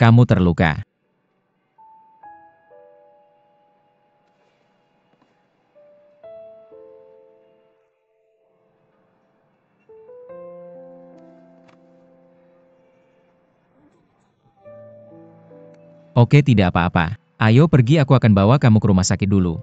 Kamu terluka. Oke, tidak apa-apa. Ayo pergi, aku akan bawa kamu ke rumah sakit dulu.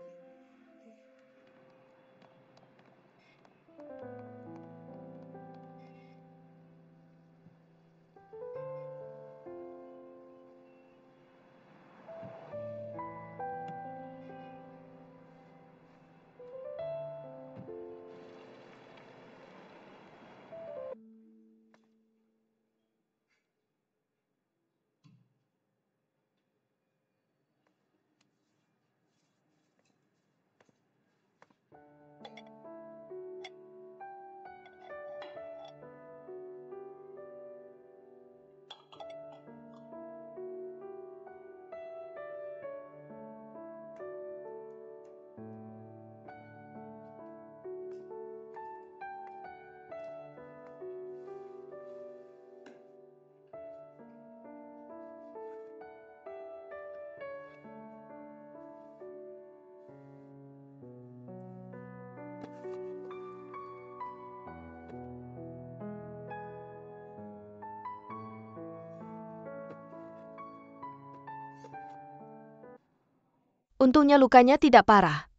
Untungnya lukanya tidak parah.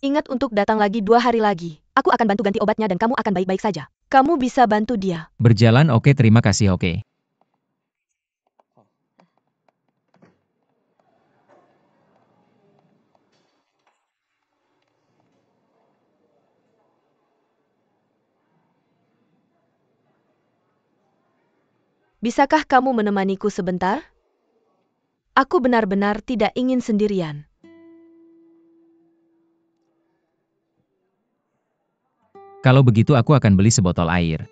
Ingat untuk datang lagi 2 hari lagi. Aku akan bantu ganti obatnya dan kamu akan baik-baik saja. Kamu bisa bantu dia. Berjalan, oke, terima kasih, oke. Bisakah kamu menemaniku sebentar? Aku benar-benar tidak ingin sendirian. Kalau begitu aku akan beli sebotol air.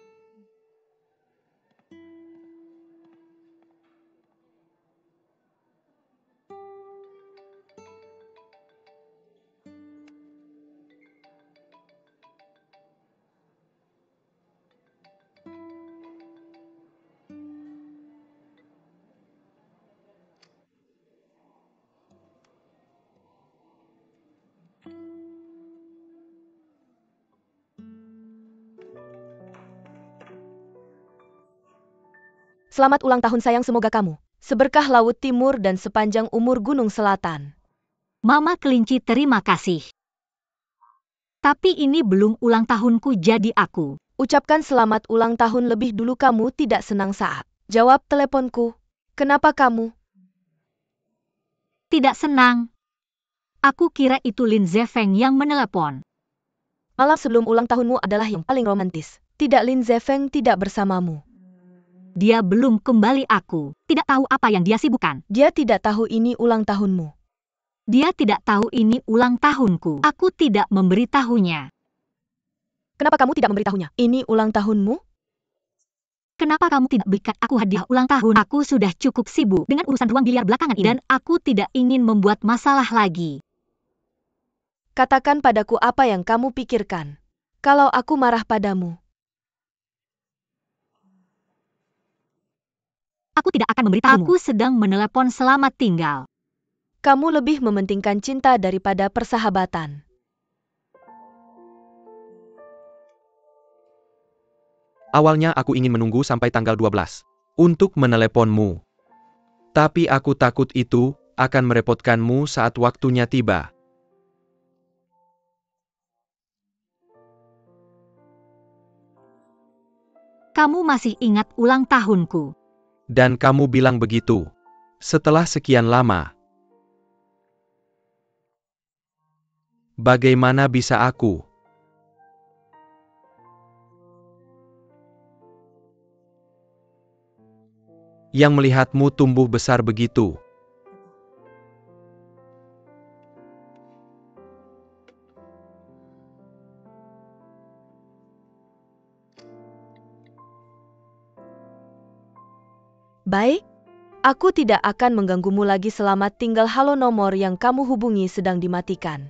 Selamat ulang tahun sayang, semoga kamu seberkah laut timur dan sepanjang umur gunung selatan. Mama kelinci, terima kasih. Tapi ini belum ulang tahunku, jadi aku. Ucapkan selamat ulang tahun lebih dulu. Kamu tidak senang saat jawab teleponku. Kenapa kamu? Tidak senang. Aku kira itu Lin Zefeng yang menelepon. Malam sebelum ulang tahunmu adalah yang paling romantis. Tidak, Lin Zefeng tidak bersamamu. Dia belum kembali, aku tidak tahu apa yang dia sibukkan. Dia tidak tahu ini ulang tahunmu. Dia tidak tahu ini ulang tahunku. Aku tidak memberitahunya. Kenapa kamu tidak memberitahunya? Ini ulang tahunmu? Kenapa kamu tidak berikan aku hadiah ulang tahun? Aku sudah cukup sibuk dengan urusan ruang biliar belakangan ini. Dan aku tidak ingin membuat masalah lagi. Katakan padaku apa yang kamu pikirkan. Kalau aku marah padamu. Aku tidak akan memberitahumu. Aku sedang menelepon selamat tinggal. Kamu lebih mementingkan cinta daripada persahabatan. Awalnya aku ingin menunggu sampai tanggal 12 untuk meneleponmu. Tapi aku takut itu akan merepotkanmu saat waktunya tiba. Kamu masih ingat ulang tahunku. Dan kamu bilang begitu setelah sekian lama. Bagaimana bisa aku yang melihatmu tumbuh besar begitu? Baik, aku tidak akan mengganggumu lagi. Selamat tinggal. Halo, nomor yang kamu hubungi sedang dimatikan.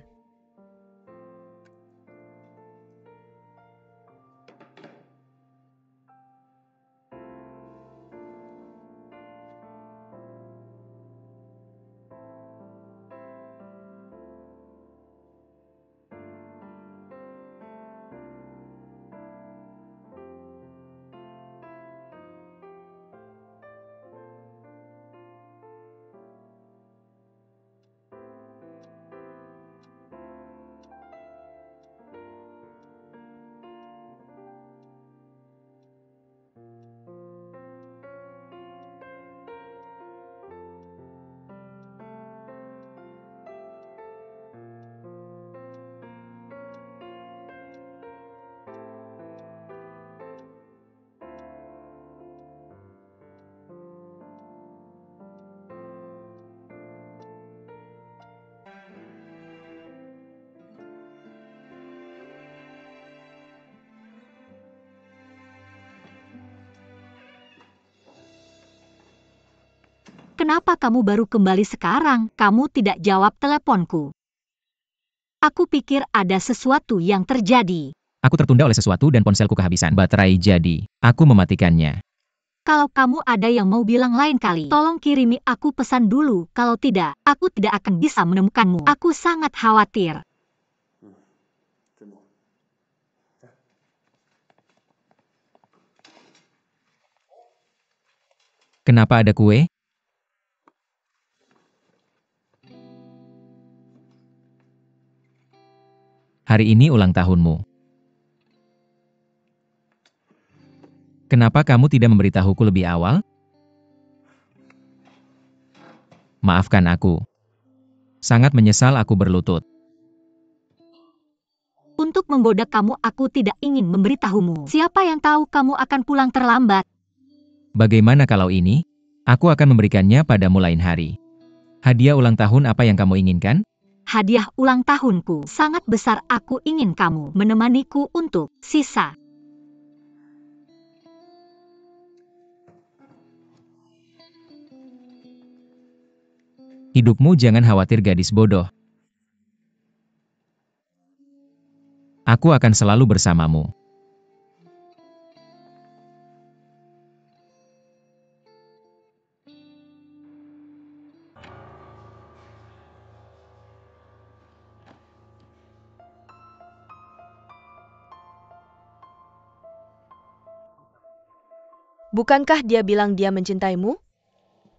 Kenapa kamu baru kembali sekarang? Kamu tidak jawab teleponku. Aku pikir ada sesuatu yang terjadi. Aku tertunda oleh sesuatu dan ponselku kehabisan baterai jadi aku mematikannya. Kalau kamu ada yang mau bilang lain kali, tolong kirimi aku pesan dulu. Kalau tidak, aku tidak akan bisa menemukanmu. Aku sangat khawatir. Kenapa ada kue? Hari ini ulang tahunmu. Kenapa kamu tidak memberitahuku lebih awal? Maafkan aku. Sangat menyesal aku berlutut. Untuk menggoda kamu, aku tidak ingin memberitahumu. Siapa yang tahu kamu akan pulang terlambat? Bagaimana kalau ini? Aku akan memberikannya padamu lain hari. Hadiah ulang tahun apa yang kamu inginkan? Hadiah ulang tahunku sangat besar. Aku ingin kamu menemaniku untuk sisa. Hidupmu jangan khawatir gadis bodoh. Aku akan selalu bersamamu. Bukankah dia bilang dia mencintaimu?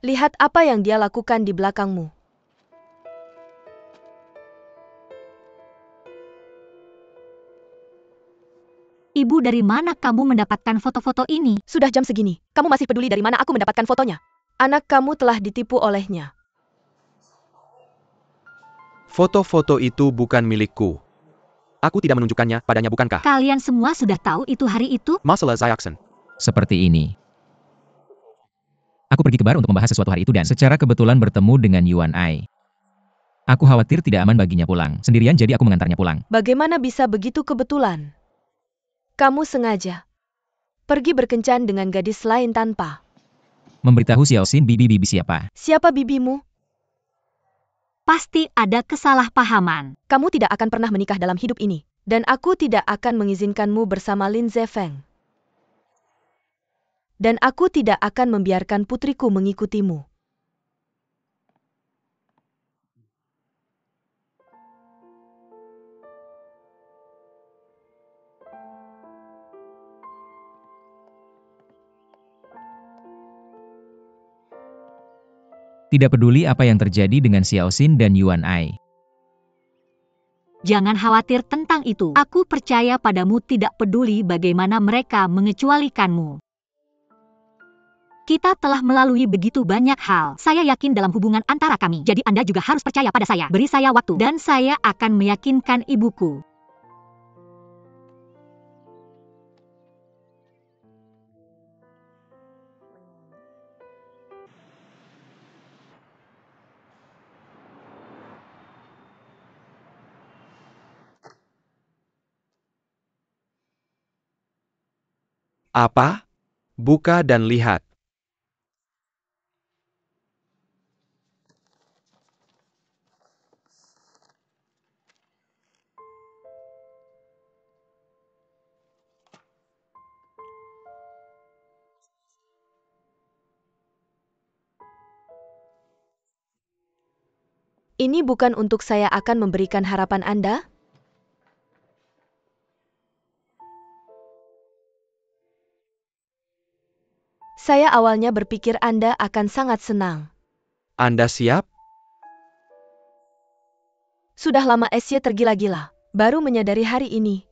Lihat apa yang dia lakukan di belakangmu. Ibu, dari mana kamu mendapatkan foto-foto ini? Sudah jam segini, kamu masih peduli dari mana aku mendapatkan fotonya? Anak kamu telah ditipu olehnya. Foto-foto itu bukan milikku. Aku tidak menunjukkannya padanya, bukankah? Kalian semua sudah tahu itu hari itu? Masalah Zyaksen. Seperti ini. Aku pergi ke bar untuk membahas sesuatu hari itu dan secara kebetulan bertemu dengan Yuan Ai. Aku khawatir tidak aman baginya pulang sendirian, jadi aku mengantarnya pulang. Bagaimana bisa begitu kebetulan? Kamu sengaja pergi berkencan dengan gadis lain tanpa Memberitahu Xiaoxin bibi siapa? siapa bibimu? Pasti ada kesalahpahaman. Kamu tidak akan pernah menikah dalam hidup ini. Dan aku tidak akan mengizinkanmu bersama Lin Zefeng. Dan aku tidak akan membiarkan putriku mengikutimu. Tidak peduli apa yang terjadi dengan Xiaoxin dan Yuan Ai. Jangan khawatir tentang itu. Aku percaya padamu, tidak peduli bagaimana mereka mengecualikanmu. Kita telah melalui begitu banyak hal. Saya yakin dalam hubungan antara kami. Jadi Anda juga harus percaya pada saya. Beri saya waktu dan saya akan meyakinkan ibuku. Apa? Buka dan lihat. Ini bukan untuk saya akan memberikan harapan Anda? Saya awalnya berpikir Anda akan sangat senang. Anda siap? Sudah lama Esye tergila-gila. Baru menyadari hari ini.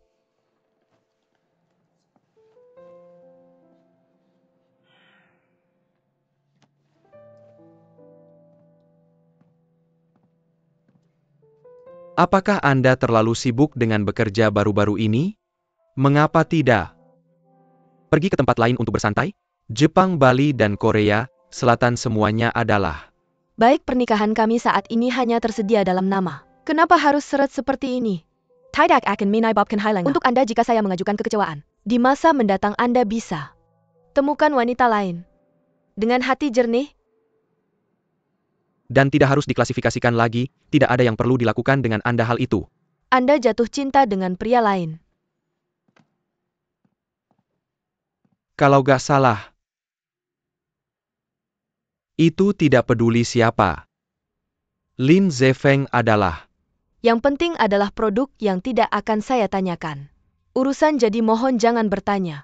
Apakah Anda terlalu sibuk dengan bekerja baru-baru ini? Mengapa tidak? Pergi ke tempat lain untuk bersantai? Jepang, Bali, dan Korea Selatan semuanya adalah. Baik, pernikahan kami saat ini hanya tersedia dalam nama. Kenapa harus seret seperti ini? Tidak akan menyebabkan halangan untuk Anda jika saya mengajukan kekecewaan. Di masa mendatang Anda bisa temukan wanita lain. Dengan hati jernih, Dan tidak harus diklasifikasikan lagi, tidak ada yang perlu dilakukan dengan Anda hal itu. Anda jatuh cinta dengan pria lain. Kalau gak salah. Itu tidak peduli siapa. Lin Zefeng adalah. Yang penting adalah produk yang tidak akan saya tanyakan. Urusan jadi mohon jangan bertanya.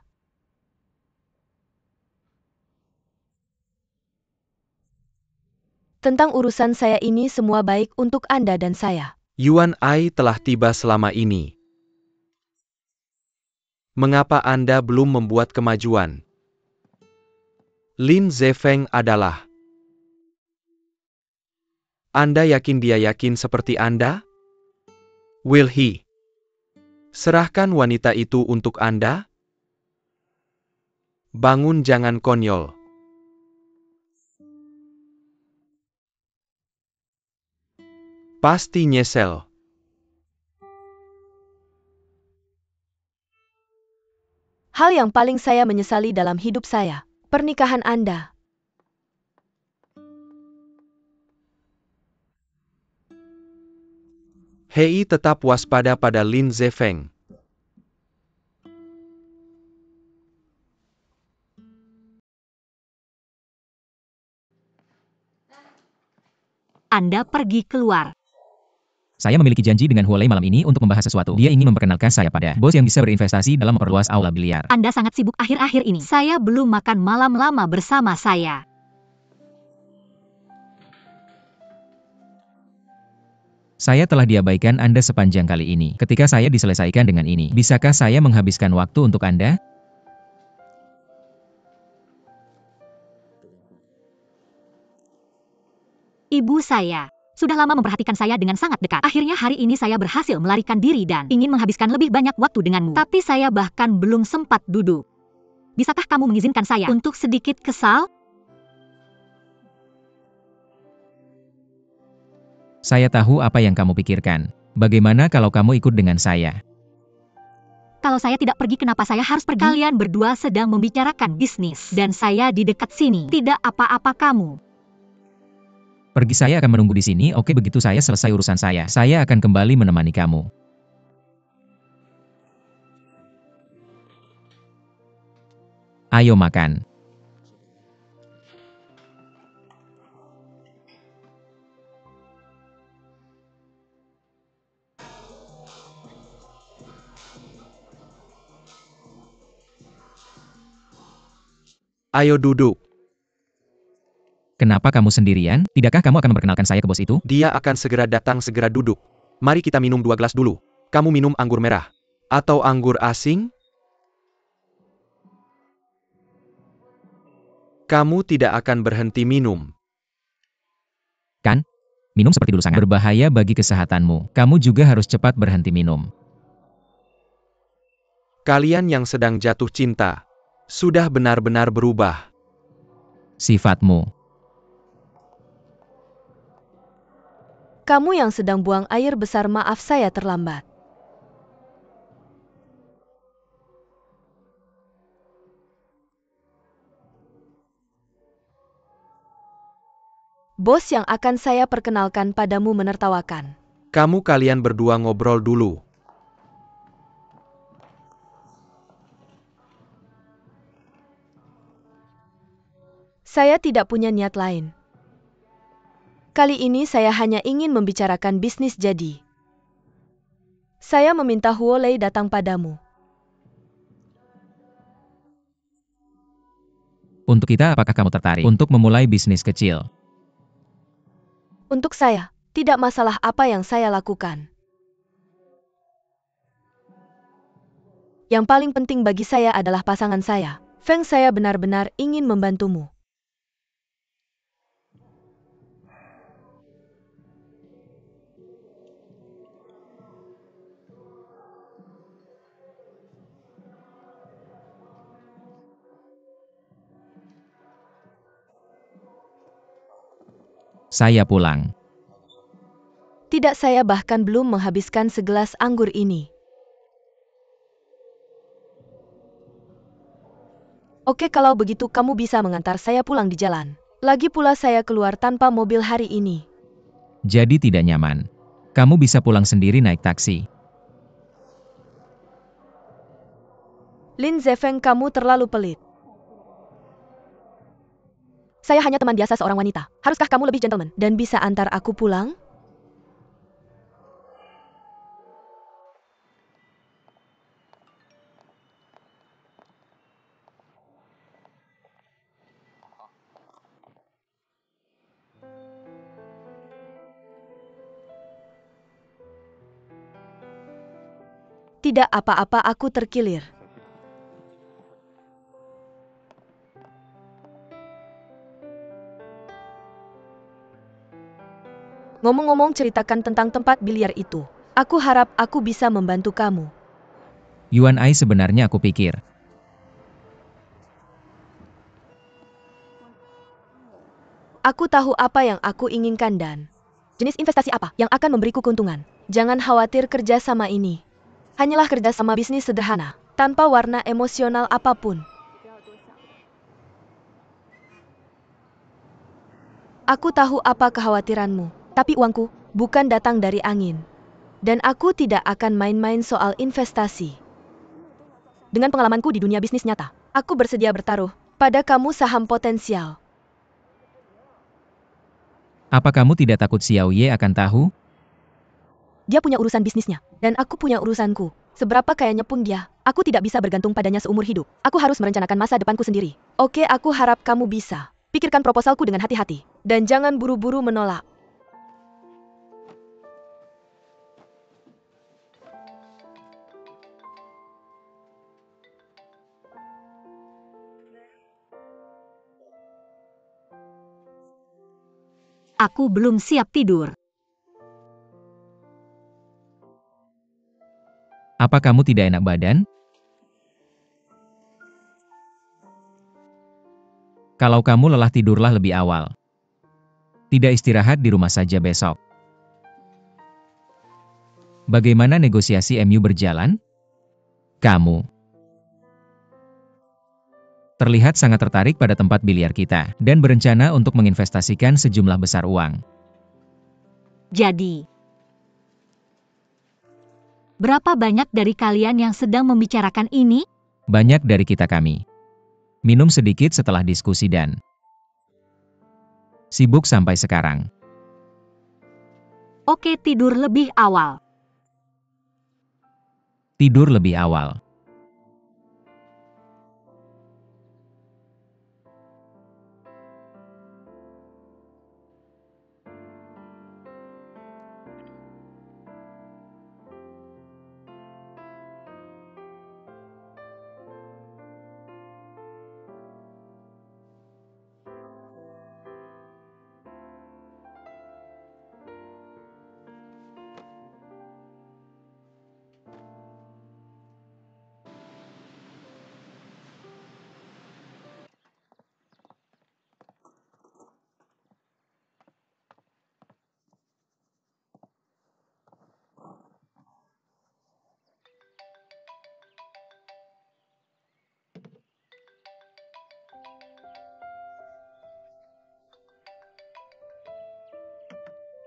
Tentang urusan saya ini semua baik untuk Anda dan saya. Yuan Ai telah tiba selama ini. Mengapa Anda belum membuat kemajuan? Lin Zefeng adalah. Anda yakin dia yakin seperti Anda? Will he? Serahkan wanita itu untuk Anda? Bangun jangan konyol. Pasti nyesel. Hal yang paling saya menyesali dalam hidup saya, pernikahan Anda. Hei tetap waspada pada Lin Zefeng. Anda pergi keluar. Saya memiliki janji dengan Huolei malam ini untuk membahas sesuatu. Dia ingin memperkenalkan saya pada bos yang bisa berinvestasi dalam memperluas aula biliar. Anda sangat sibuk akhir-akhir ini. Saya belum makan malam lama bersama saya. Saya telah diabaikan Anda sepanjang kali ini. Ketika saya diselesaikan dengan ini, bisakah saya menghabiskan waktu untuk Anda? Ibu saya sudah lama memperhatikan saya dengan sangat dekat. Akhirnya hari ini saya berhasil melarikan diri dan ingin menghabiskan lebih banyak waktu denganmu. Tapi saya bahkan belum sempat duduk. Bisakah kamu mengizinkan saya untuk sedikit kesal? Saya tahu apa yang kamu pikirkan. Bagaimana kalau kamu ikut dengan saya? Kalau saya tidak pergi, kenapa saya harus pergi? Kalian berdua sedang membicarakan bisnis. Dan saya di dekat sini. Tidak apa-apa kamu. Pergi, saya akan menunggu di sini. Oke, begitu saya selesai urusan saya akan kembali menemani kamu. Ayo makan. Ayo duduk. Kenapa kamu sendirian? Tidakkah kamu akan memperkenalkan saya ke bos itu? Dia akan segera datang, segera duduk. Mari kita minum 2 gelas dulu. Kamu minum anggur merah. Atau anggur asing? Kamu tidak akan berhenti minum. Kan? Minum seperti dulu sangat berbahaya bagi kesehatanmu. Kamu juga harus cepat berhenti minum. Kalian yang sedang jatuh cinta, sudah benar-benar berubah. Sifatmu. Kamu yang sedang buang air besar, maaf saya terlambat. Bos yang akan saya perkenalkan padamu menertawakan. Kalian berdua ngobrol dulu. Saya tidak punya niat lain. Kali ini saya hanya ingin membicarakan bisnis jadi. Saya meminta Huolei datang padamu. Untuk kita, apakah kamu tertarik untuk memulai bisnis kecil? Untuk saya, tidak masalah apa yang saya lakukan. Yang paling penting bagi saya adalah pasangan saya. Feng, saya benar-benar ingin membantumu. Saya pulang. Tidak, saya bahkan belum menghabiskan segelas anggur ini. Oke, kalau begitu kamu bisa mengantar saya pulang di jalan. Lagi pula saya keluar tanpa mobil hari ini. Jadi tidak nyaman. Kamu bisa pulang sendiri naik taksi. Lin Zefeng, kamu terlalu pelit. Saya hanya teman biasa seorang wanita. Haruskah kamu lebih gentleman dan bisa antar aku pulang? Tidak apa-apa, aku terkilir. Ngomong-ngomong, ceritakan tentang tempat biliar itu. Aku harap aku bisa membantu kamu. Yuan Ai, sebenarnya aku pikir. Aku tahu apa yang aku inginkan dan jenis investasi apa yang akan memberiku keuntungan. Jangan khawatir, kerjasama ini hanyalah kerjasama bisnis sederhana, tanpa warna emosional apapun. Aku tahu apa kekhawatiranmu, tapi uangku bukan datang dari angin. Dan aku tidak akan main-main soal investasi. Dengan pengalamanku di dunia bisnis nyata, aku bersedia bertaruh pada kamu saham potensial. Apa kamu tidak takut Xiao Ye akan tahu? Dia punya urusan bisnisnya, dan aku punya urusanku. Seberapa kayanya pun dia, aku tidak bisa bergantung padanya seumur hidup. Aku harus merencanakan masa depanku sendiri. Oke, aku harap kamu bisa. Pikirkan proposalku dengan hati-hati, dan jangan buru-buru menolak. Aku belum siap tidur. Apa kamu tidak enak badan? Kalau kamu lelah, tidurlah lebih awal. Tidak istirahat di rumah saja besok. Bagaimana negosiasi MU berjalan? Kamu terlihat sangat tertarik pada tempat biliar kita, dan berencana untuk menginvestasikan sejumlah besar uang. Jadi, berapa banyak dari kalian yang sedang membicarakan ini? Banyak dari kami. Minum sedikit setelah diskusi dan sibuk sampai sekarang. Oke, tidur lebih awal. Tidur lebih awal.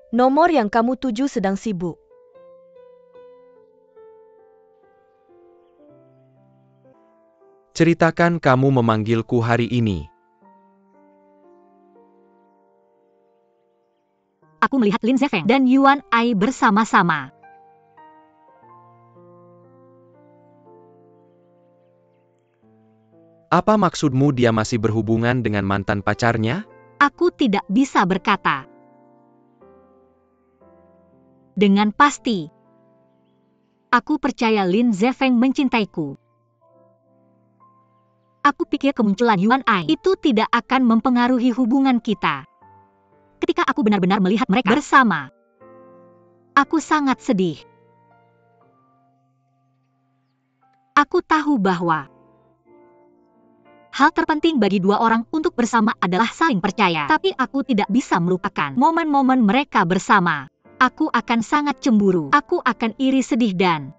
Nomor yang kamu tuju sedang sibuk. Ceritakan kamu memanggilku hari ini. Aku melihat Lin Zefeng dan Yuan Ai bersama-sama. Apa maksudmu dia masih berhubungan dengan mantan pacarnya? Aku tidak bisa berkata dengan pasti. Aku percaya Lin Zefeng mencintaiku. Aku pikir kemunculan Yuan Ai itu tidak akan mempengaruhi hubungan kita. Ketika aku benar-benar melihat mereka bersama, aku sangat sedih. Aku tahu bahwa hal terpenting bagi dua orang untuk bersama adalah saling percaya. Tapi aku tidak bisa melupakan momen-momen mereka bersama. Aku akan sangat cemburu, aku akan iri, sedih, dan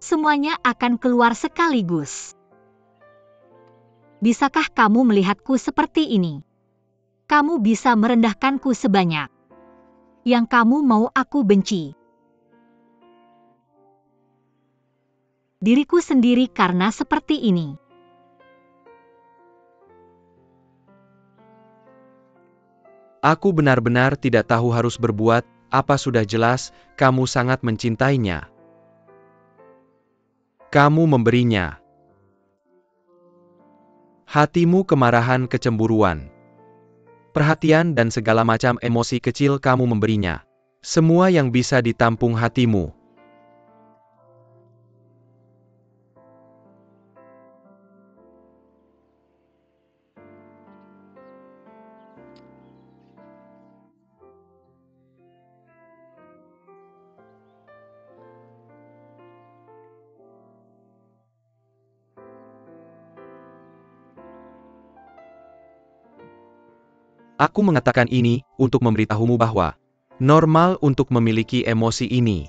semuanya akan keluar sekaligus. Bisakah kamu melihatku seperti ini? Kamu bisa merendahkanku sebanyak yang kamu mau aku benci diriku sendiri karena seperti ini. Aku benar-benar tidak tahu harus berbuat apa. Sudah jelas, kamu sangat mencintainya. Kamu memberinya hatimu, kemarahan, kecemburuan, perhatian, dan segala macam emosi kecil kamu memberinya. Semua yang bisa ditampung hatimu. Aku mengatakan ini untuk memberitahumu bahwa normal untuk memiliki emosi ini.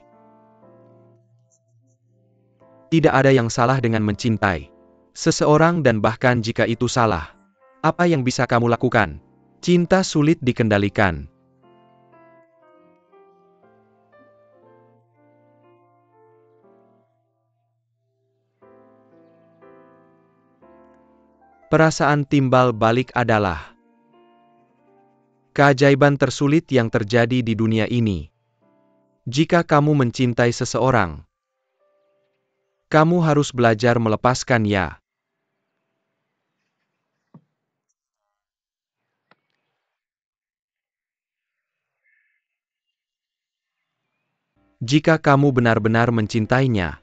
Tidak ada yang salah dengan mencintai seseorang, dan bahkan jika itu salah, apa yang bisa kamu lakukan? Cinta sulit dikendalikan. Perasaan timbal balik adalah keajaiban tersulit yang terjadi di dunia ini. Jika kamu mencintai seseorang, kamu harus belajar melepaskannya. Jika kamu benar-benar mencintainya,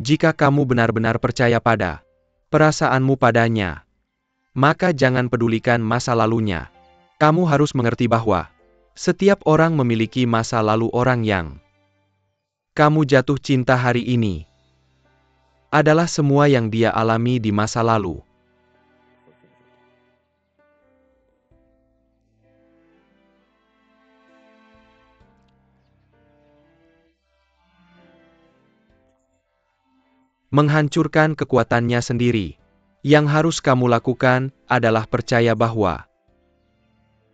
jika kamu benar-benar percaya pada perasaanmu padanya, maka jangan pedulikan masa lalunya. Kamu harus mengerti bahwa setiap orang memiliki masa lalu. Orang yang kamu jatuh cinta hari ini adalah semua yang dia alami di masa lalu. Menghancurkan kekuatannya sendiri. Yang harus kamu lakukan adalah percaya bahwa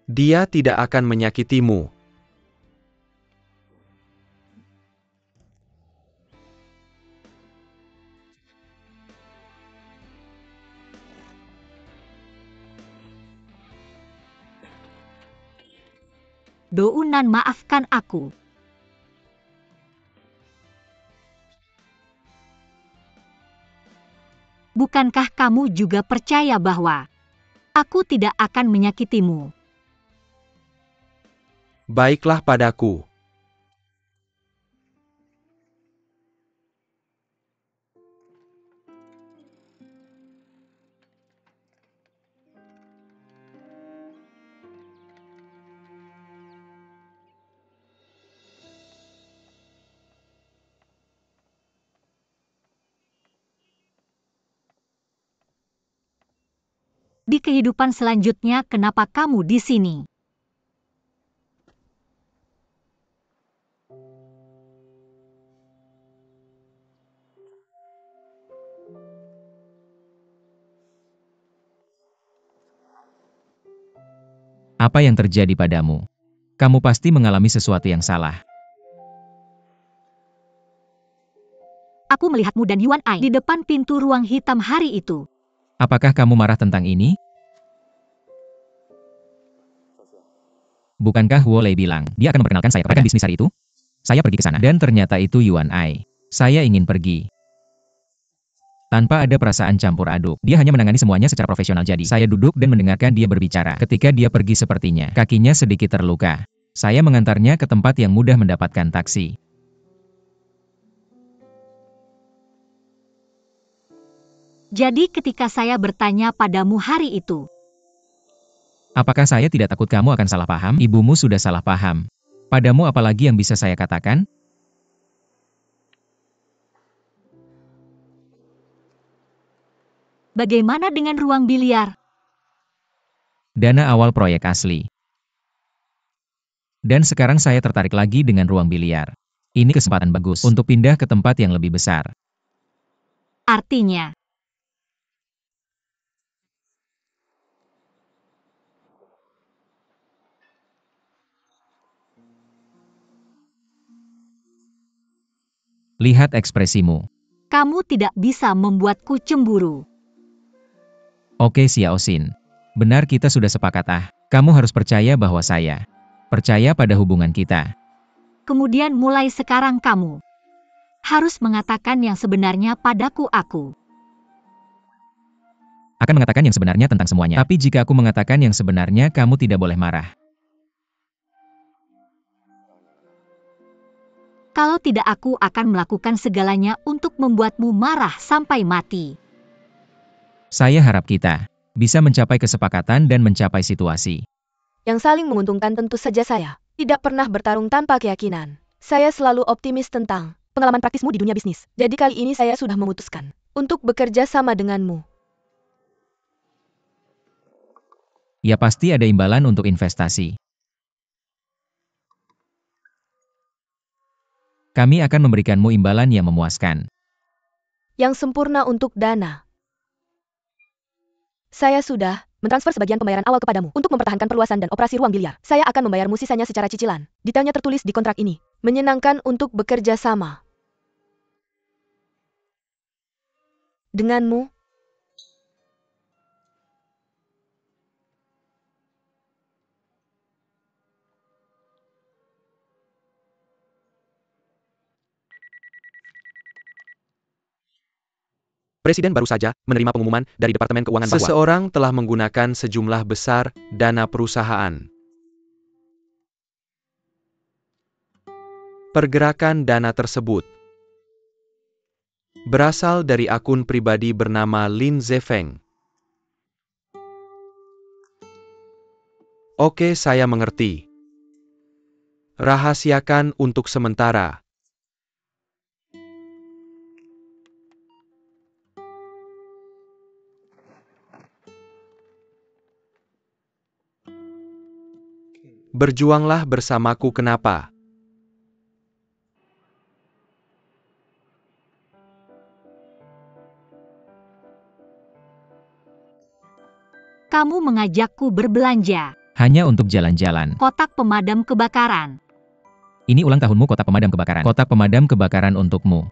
dia tidak akan menyakitimu. Dounan, maafkan aku. Bukankah kamu juga percaya bahwa aku tidak akan menyakitimu? Baiklah padaku. Di kehidupan selanjutnya, kenapa kamu di sini? Apa yang terjadi padamu? Kamu pasti mengalami sesuatu yang salah. Aku melihatmu dan Yuan Ai di depan pintu ruang hitam hari itu. Apakah kamu marah tentang ini? Bukankah Huo Lei bilang, dia akan memperkenalkan saya kepada bisnis hari itu? Saya pergi ke sana. Dan ternyata itu Yuan Ai. Saya ingin pergi. Tanpa ada perasaan campur aduk. Dia hanya menangani semuanya secara profesional. Jadi, saya duduk dan mendengarkan dia berbicara. Ketika dia pergi sepertinya, kakinya sedikit terluka. Saya mengantarnya ke tempat yang mudah mendapatkan taksi. Jadi ketika saya bertanya padamu hari itu, Apakah saya tidak takut kamu akan salah paham? Ibumu sudah salah paham. Padamu apalagi yang bisa saya katakan? bagaimana dengan ruang biliar? Dana awal proyek asli. Dan sekarang saya tertarik lagi dengan ruang biliar. Ini kesempatan bagus untuk pindah ke tempat yang lebih besar. artinya. Lihat ekspresimu. Kamu tidak bisa membuatku cemburu. Oke Xiaoxin. Benar kita sudah sepakat Kamu harus percaya bahwa saya percaya pada hubungan kita. Kemudian mulai sekarang kamu harus mengatakan yang sebenarnya padaku. Aku akan mengatakan yang sebenarnya tentang semuanya. Tapi jika aku mengatakan yang sebenarnya, kamu tidak boleh marah. Kalau tidak, aku akan melakukan segalanya untuk membuatmu marah sampai mati. Saya harap kita bisa mencapai kesepakatan dan mencapai situasi yang saling menguntungkan. Tentu saja saya tidak pernah bertarung tanpa keyakinan. Saya selalu optimis tentang pengalaman praktismu di dunia bisnis. Jadi kali ini saya sudah memutuskan untuk bekerja sama denganmu. Ya pasti ada imbalan untuk investasi. Kami akan memberikanmu imbalan yang memuaskan. Yang sempurna untuk dana. Saya sudah mentransfer sebagian pembayaran awal kepadamu untuk mempertahankan perluasan dan operasi ruang biliar. Saya akan membayarmu sisanya secara cicilan. Detailnya tertulis di kontrak ini. Menyenangkan untuk bekerja sama denganmu. Presiden baru saja menerima pengumuman dari Departemen Keuangan bahwa seseorang telah menggunakan sejumlah besar dana perusahaan. Pergerakan dana tersebut berasal dari akun pribadi bernama Lin Zefeng. Oke, saya mengerti. Rahasiakan untuk sementara. Berjuanglah bersamaku. Kenapa? Kamu mengajakku berbelanja. Hanya untuk jalan-jalan. Kotak pemadam kebakaran. Ini ulang tahunmu kotak pemadam kebakaran. Kotak pemadam kebakaran untukmu.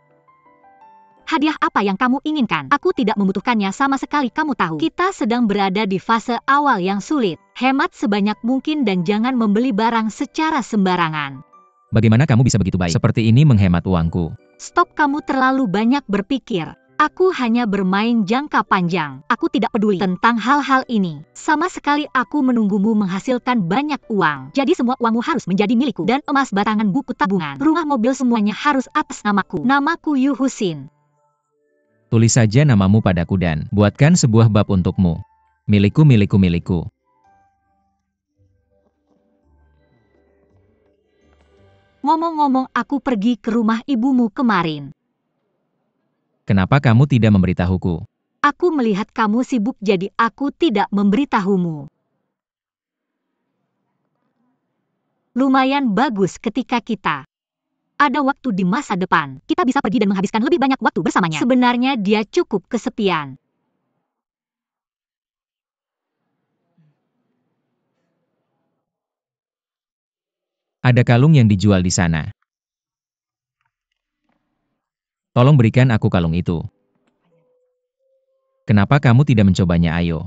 Hadiah apa yang kamu inginkan? Aku tidak membutuhkannya sama sekali. Kamu tahu, kita sedang berada di fase awal yang sulit. Hemat sebanyak mungkin dan jangan membeli barang secara sembarangan. Bagaimana kamu bisa begitu baik? Seperti ini menghemat uangku. Stop, kamu terlalu banyak berpikir. Aku hanya bermain jangka panjang. Aku tidak peduli tentang hal-hal ini. Sama sekali aku menunggumu menghasilkan banyak uang. Jadi semua uangmu harus menjadi milikku. Dan emas, batangan, buku tabungan, rumah, mobil, semuanya harus atas namaku. Namaku Yu Husin. Tulis saja namamu padaku dan buatkan sebuah bab untukmu. Milikku, milikku, milikku. Ngomong-ngomong, aku pergi ke rumah ibumu kemarin. Kenapa kamu tidak memberitahuku? Aku melihat kamu sibuk, jadi aku tidak memberitahumu. Lumayan bagus ketika kita ada waktu di masa depan. Kita bisa pergi dan menghabiskan lebih banyak waktu bersamanya. Sebenarnya dia cukup kesepian. Ada kalung yang dijual di sana. Tolong berikan aku kalung itu. Kenapa kamu tidak mencobanya? Ayo.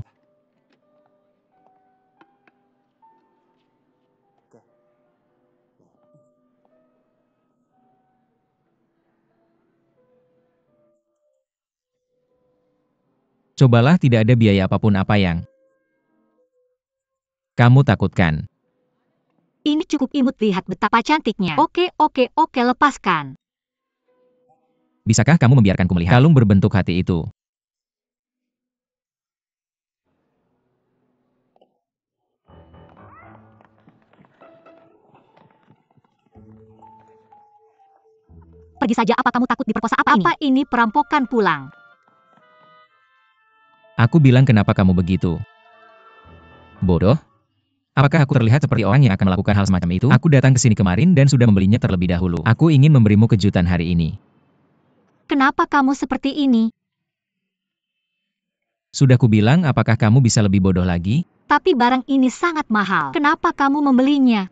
Cobalah, tidak ada biaya apapun. Apa yang kamu takutkan? Ini cukup imut, lihat betapa cantiknya. Oke, lepaskan. Bisakah kamu membiarkanku melihat kalung berbentuk hati itu? Pergi saja, apa kamu takut diperkosa? Apa ini perampokan pulang? Aku bilang, kenapa kamu begitu bodoh? Apakah aku terlihat seperti orang yang akan melakukan hal semacam itu? Aku datang ke sini kemarin dan sudah membelinya terlebih dahulu. Aku ingin memberimu kejutan hari ini. Kenapa kamu seperti ini? Sudah kubilang apakah kamu bisa lebih bodoh lagi? Tapi barang ini sangat mahal. Kenapa kamu membelinya?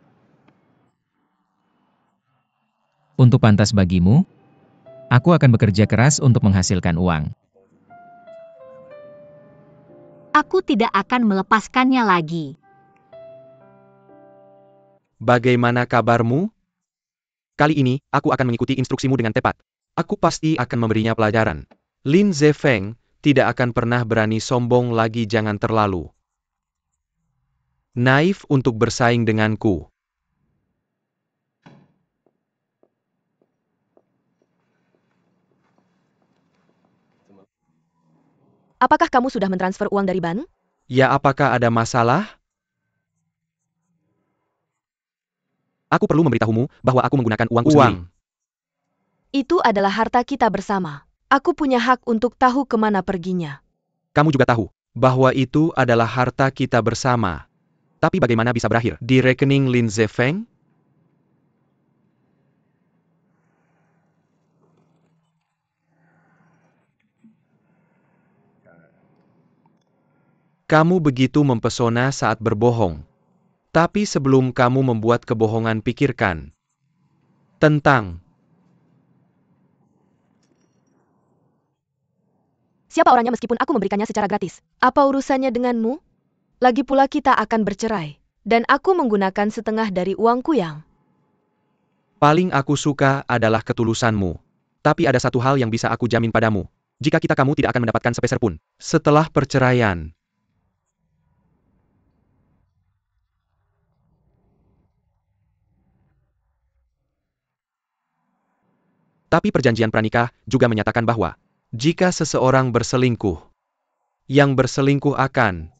Untuk pantas bagimu, aku akan bekerja keras untuk menghasilkan uang. Aku tidak akan melepaskannya lagi. Bagaimana kabarmu? Kali ini, aku akan mengikuti instruksimu dengan tepat. Aku pasti akan memberinya pelajaran. Lin Zefeng tidak akan pernah berani sombong lagi, jangan terlalu naif untuk bersaing denganku. Apakah kamu sudah mentransfer uang dari Ban? Ya, apakah ada masalah? Aku perlu memberitahumu bahwa aku menggunakan uangku sendiri. Itu adalah harta kita bersama. Aku punya hak untuk tahu kemana perginya. Kamu juga tahu bahwa itu adalah harta kita bersama. Tapi bagaimana bisa berakhir di rekening Lin Zefeng? Kamu begitu mempesona saat berbohong. Tapi sebelum kamu membuat kebohongan, pikirkan tentang Siapa orangnya meskipun aku memberikannya secara gratis? Apa urusannya denganmu? Lagi pula kita akan bercerai. Dan aku menggunakan setengah dari uangku yang paling aku suka adalah ketulusanmu. Tapi ada satu hal yang bisa aku jamin padamu. Jika kamu tidak akan mendapatkan sepeser pun setelah perceraian. Tapi perjanjian pranikah juga menyatakan bahwa jika seseorang berselingkuh, yang berselingkuh akan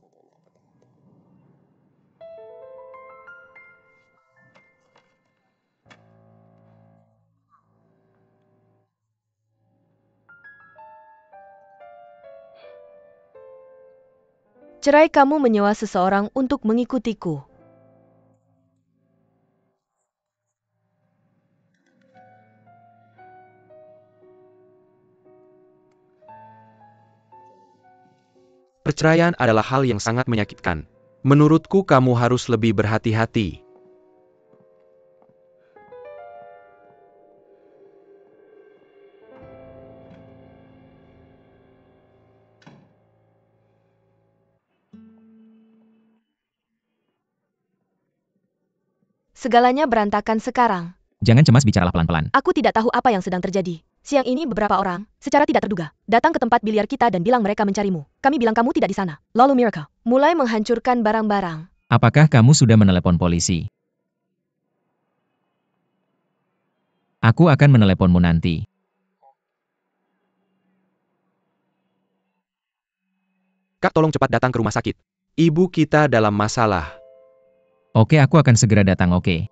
cerai. Kamu menyewa seseorang untuk mengikutiku. perceraian adalah hal yang sangat menyakitkan. Menurutku kamu harus lebih berhati-hati. Segalanya berantakan sekarang. Jangan cemas, bicaralah pelan-pelan. Aku tidak tahu apa yang sedang terjadi. Siang ini beberapa orang, secara tidak terduga, datang ke tempat biliar kita dan bilang mereka mencarimu. Kami bilang kamu tidak di sana. Lalu Miracle mulai menghancurkan barang-barang. Apakah kamu sudah menelepon polisi? Aku akan meneleponmu nanti. Kak, tolong cepat datang ke rumah sakit. Ibu kita dalam masalah. Oke, aku akan segera datang, oke.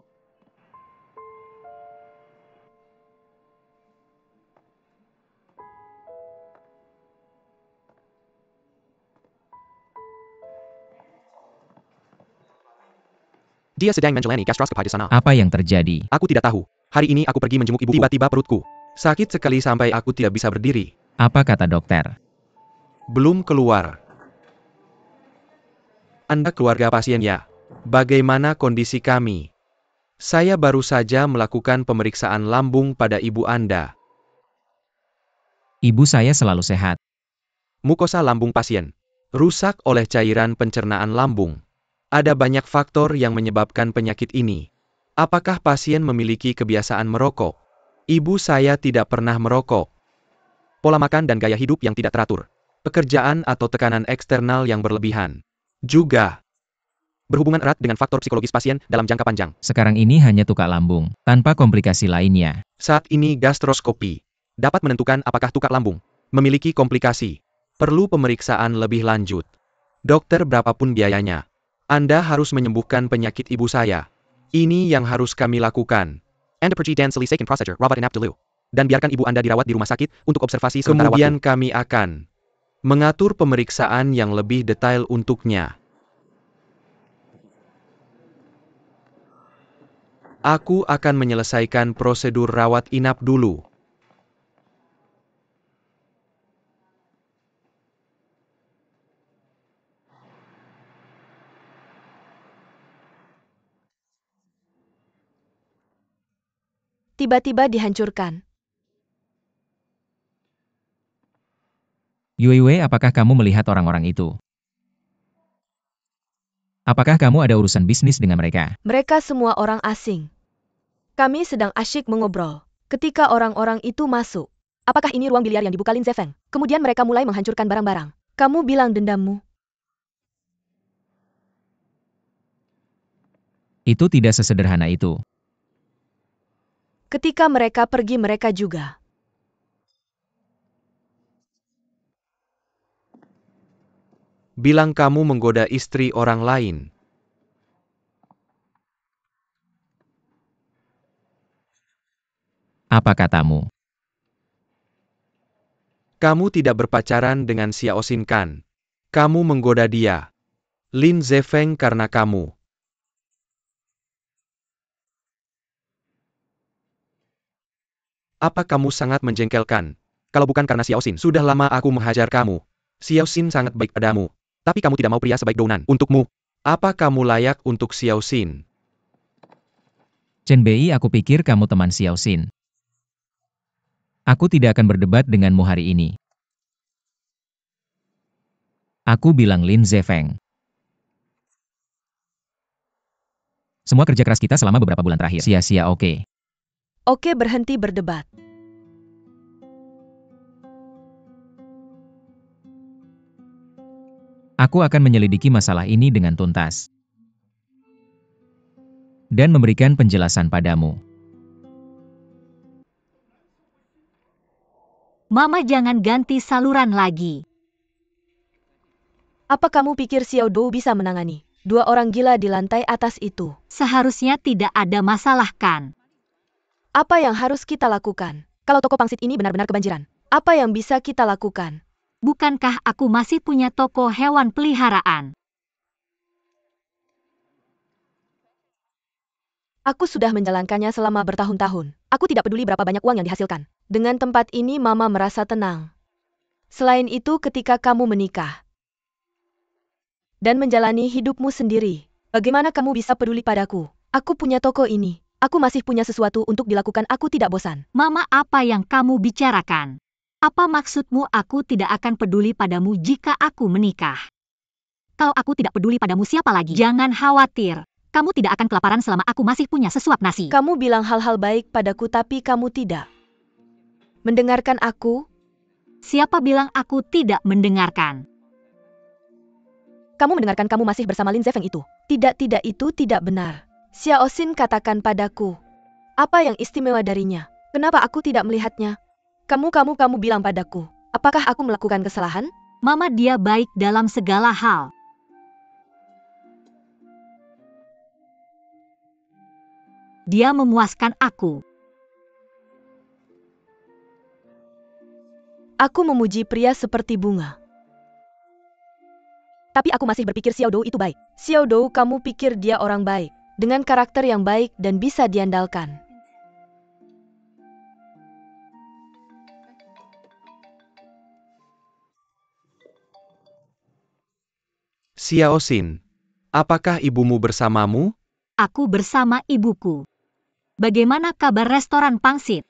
Dia sedang menjalani gastroskopi di sana. Apa yang terjadi? Aku tidak tahu. Hari ini aku pergi menjenguk ibuku. Tiba-tiba perutku sakit sekali sampai aku tidak bisa berdiri. Apa kata dokter? Belum keluar. Anda keluarga pasien ya? Bagaimana kondisi kami? Saya baru saja melakukan pemeriksaan lambung pada ibu Anda. Ibu saya selalu sehat. Mukosa lambung pasien rusak oleh cairan pencernaan lambung. Ada banyak faktor yang menyebabkan penyakit ini. Apakah pasien memiliki kebiasaan merokok? Ibu saya tidak pernah merokok. Pola makan dan gaya hidup yang tidak teratur. Pekerjaan atau tekanan eksternal yang berlebihan. Juga berhubungan erat dengan faktor psikologis pasien dalam jangka panjang. Sekarang ini hanya tukak lambung, tanpa komplikasi lainnya. Saat ini gastroskopi dapat menentukan apakah tukak lambung memiliki komplikasi. Perlu pemeriksaan lebih lanjut. Dokter, berapapun biayanya, Anda harus menyembuhkan penyakit ibu saya. Ini yang harus kami lakukan. Anda pergi dan selesaikan prosedur rawat inap dulu. Dan biarkan ibu Anda dirawat di rumah sakit untuk observasi sementara waktu. Kemudian kami akan mengatur pemeriksaan yang lebih detail untuknya. Aku akan menyelesaikan prosedur rawat inap dulu. tiba-tiba dihancurkan. Yue, apakah kamu melihat orang-orang itu? Apakah kamu ada urusan bisnis dengan mereka? Mereka semua orang asing. Kami sedang asyik mengobrol. Ketika orang-orang itu masuk. Apakah ini ruang biliar yang dibuka Lin Zefeng? Kemudian mereka mulai menghancurkan barang-barang. Kamu bilang dendammu. Itu tidak sesederhana itu. Ketika mereka pergi mereka juga. Bilang kamu menggoda istri orang lain. Apa katamu? Kamu tidak berpacaran dengan Xiao Xin kan? Kamu menggoda dia. Lin Zefeng karena kamu. Apa kamu sangat menjengkelkan? Kalau bukan karena Xiao Xin, sudah lama aku menghajar kamu. Xiao Xin sangat baik padamu. Tapi kamu tidak mau pria sebaik Dounan untukmu. Apa kamu layak untuk Xiao Xin? Chen Bei, aku pikir kamu teman Xiao Xin. Aku tidak akan berdebat denganmu hari ini. Aku bilang Lin Zefeng. Semua kerja keras kita selama beberapa bulan terakhir sia-sia, oke. Oke, berhenti berdebat. Aku akan menyelidiki masalah ini dengan tuntas. Dan memberikan penjelasan padamu. Mama jangan ganti saluran lagi. Apa kamu pikir Xiao Dou bisa menangani dua orang gila di lantai atas itu? Seharusnya tidak ada masalah kan? Apa yang harus kita lakukan? Kalau toko pangsit ini benar-benar kebanjiran, apa yang bisa kita lakukan? Bukankah aku masih punya toko hewan peliharaan? Aku sudah menjalankannya selama bertahun-tahun. Aku tidak peduli berapa banyak uang yang dihasilkan. Dengan tempat ini Mama merasa tenang. Selain itu ketika kamu menikah dan menjalani hidupmu sendiri, bagaimana kamu bisa peduli padaku? Aku punya toko ini. Aku masih punya sesuatu untuk dilakukan, aku tidak bosan. Mama, apa yang kamu bicarakan? Apa maksudmu aku tidak akan peduli padamu jika aku menikah? Kalau aku tidak peduli padamu, siapa lagi? Jangan khawatir. Kamu tidak akan kelaparan selama aku masih punya sesuap nasi. Kamu bilang hal-hal baik padaku tapi kamu tidak mendengarkan aku. Siapa bilang aku tidak mendengarkan? Kamu mendengarkan kamu masih bersama Lin Zefeng itu. Tidak, itu tidak benar. Xiao Xin katakan padaku. Apa yang istimewa darinya? Kenapa aku tidak melihatnya? Kamu bilang padaku. Apakah aku melakukan kesalahan? Mama, dia baik dalam segala hal. Dia memuaskan aku. Aku memuji pria seperti bunga. Tapi aku masih berpikir Xiao Dou itu baik. Xiao Dou, kamu pikir dia orang baik, dengan karakter yang baik dan bisa diandalkan. Xiao Xin, apakah ibumu bersamamu? Aku bersama ibuku. Bagaimana kabar restoran pangsit?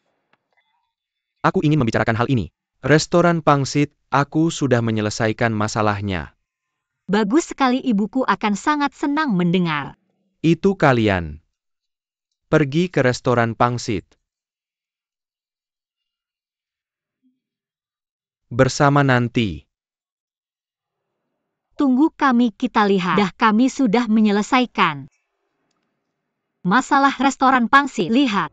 Aku ingin membicarakan hal ini. Restoran pangsit, aku sudah menyelesaikan masalahnya. Bagus sekali, ibuku akan sangat senang mendengar. Itu kalian. Pergi ke restoran pangsit. Bersama nanti. Tunggu kami, kita lihat. Dah, kami sudah menyelesaikan masalah restoran pangsit. Lihat.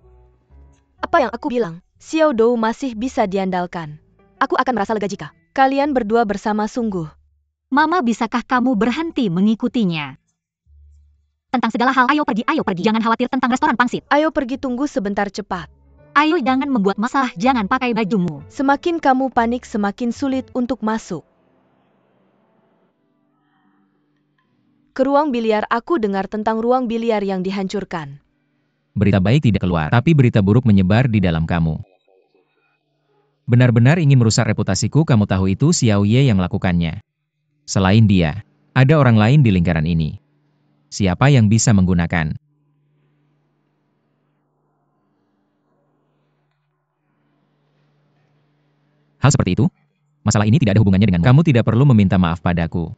Apa yang aku bilang? Xiao Dou masih bisa diandalkan. Aku akan merasa lega jika kalian berdua bersama sungguh. Mama, bisakah kamu berhenti mengikutinya? Tentang segala hal, ayo pergi. Jangan khawatir tentang restoran pangsit. Ayo pergi, tunggu sebentar, cepat. Ayo, jangan membuat masalah, jangan pakai bajumu. Semakin kamu panik, semakin sulit untuk masuk ke ruang biliar. Aku dengar tentang ruang biliar yang dihancurkan. Berita baik tidak keluar, tapi berita buruk menyebar di dalam kamu. Benar-benar ingin merusak reputasiku, kamu tahu itu Xiao Ye yang melakukannya. Selain dia, ada orang lain di lingkaran ini. Siapa yang bisa menggunakan Hal seperti itu? Masalah ini tidak ada hubungannya denganmu. Kamu tidak perlu meminta maaf padaku.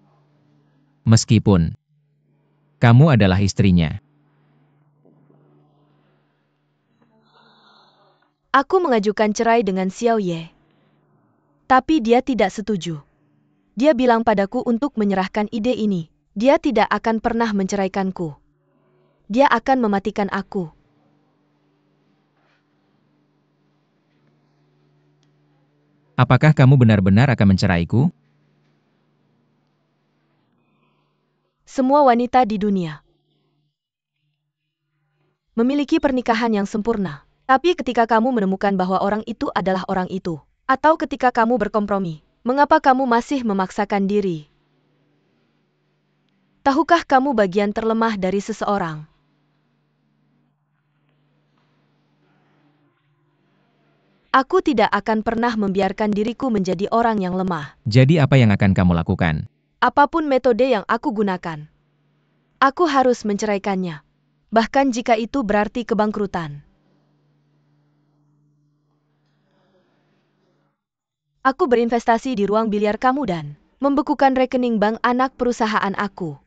Meskipun kamu adalah istrinya. Aku mengajukan cerai dengan Xiao Ye. Tapi dia tidak setuju. Dia bilang padaku untuk menyerahkan ide ini. Dia tidak akan pernah menceraikanku. Dia akan mematikan aku. Apakah kamu benar-benar akan menceraiku? Semua wanita di dunia memiliki pernikahan yang sempurna. Tapi ketika kamu menemukan bahwa orang itu adalah orang itu, atau ketika kamu berkompromi, mengapa kamu masih memaksakan diri? Tahukah kamu bagian terlemah dari seseorang? Aku tidak akan pernah membiarkan diriku menjadi orang yang lemah. Jadi apa yang akan kamu lakukan? Apapun metode yang aku gunakan, aku harus menceraikannya. Bahkan jika itu berarti kebangkrutan. Aku berinvestasi di ruang biliar kamu dan membekukan rekening bank anak perusahaan aku.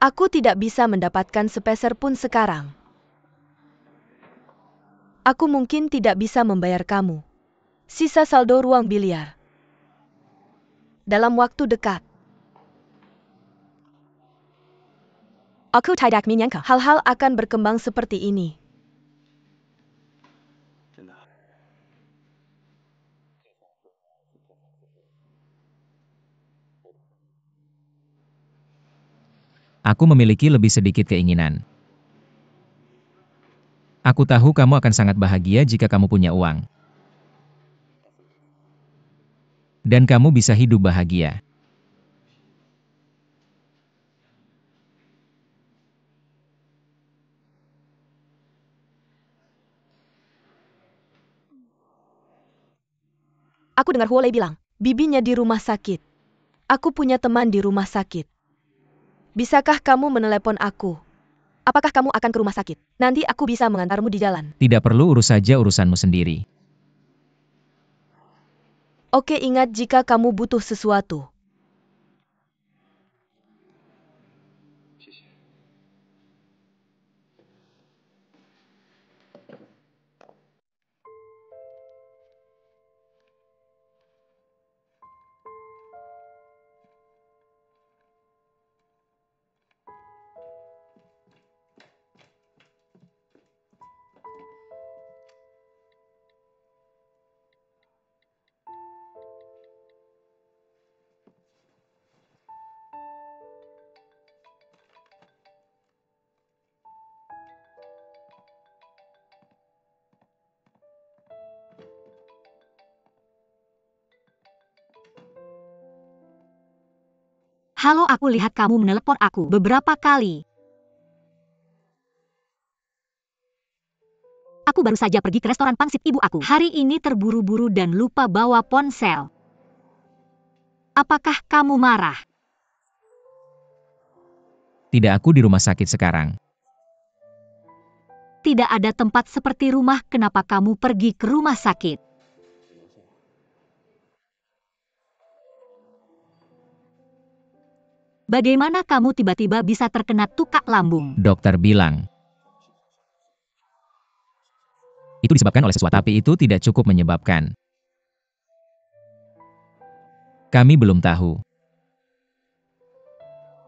Aku tidak bisa mendapatkan sepeser pun sekarang. Aku mungkin tidak bisa membayar kamu sisa saldo ruang biliar dalam waktu dekat. Aku tidak menyangka hal-hal akan berkembang seperti ini. Aku memiliki lebih sedikit keinginan. Aku tahu kamu akan sangat bahagia jika kamu punya uang. Dan kamu bisa hidup bahagia. Aku dengar Huolei bilang, bibinya di rumah sakit. Aku punya teman di rumah sakit. Bisakah kamu menelepon aku? Apakah kamu akan ke rumah sakit? Nanti aku bisa mengantarmu di jalan. Tidak perlu urus saja urusanmu sendiri. Oke, ingat jika kamu butuh sesuatu. Halo, aku lihat kamu menelepon aku beberapa kali. Aku baru saja pergi ke restoran pangsit ibu aku. Hari ini terburu-buru dan lupa bawa ponsel. Apakah kamu marah? Tidak, aku di rumah sakit sekarang. Tidak ada tempat seperti rumah, kenapa kamu pergi ke rumah sakit? Bagaimana kamu tiba-tiba bisa terkena tukak lambung? Dokter bilang. Itu disebabkan oleh sesuatu, tapi itu tidak cukup menyebabkan. Kami belum tahu.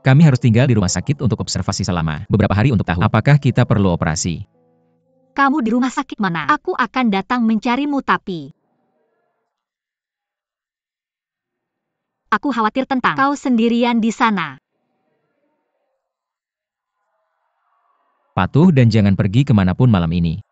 Kami harus tinggal di rumah sakit untuk observasi selama beberapa hari untuk tahu apakah kita perlu operasi. Kamu di rumah sakit mana? Aku akan datang mencarimu tapi... Aku khawatir tentang kau sendirian di sana. Patuh dan jangan pergi kemanapun malam ini.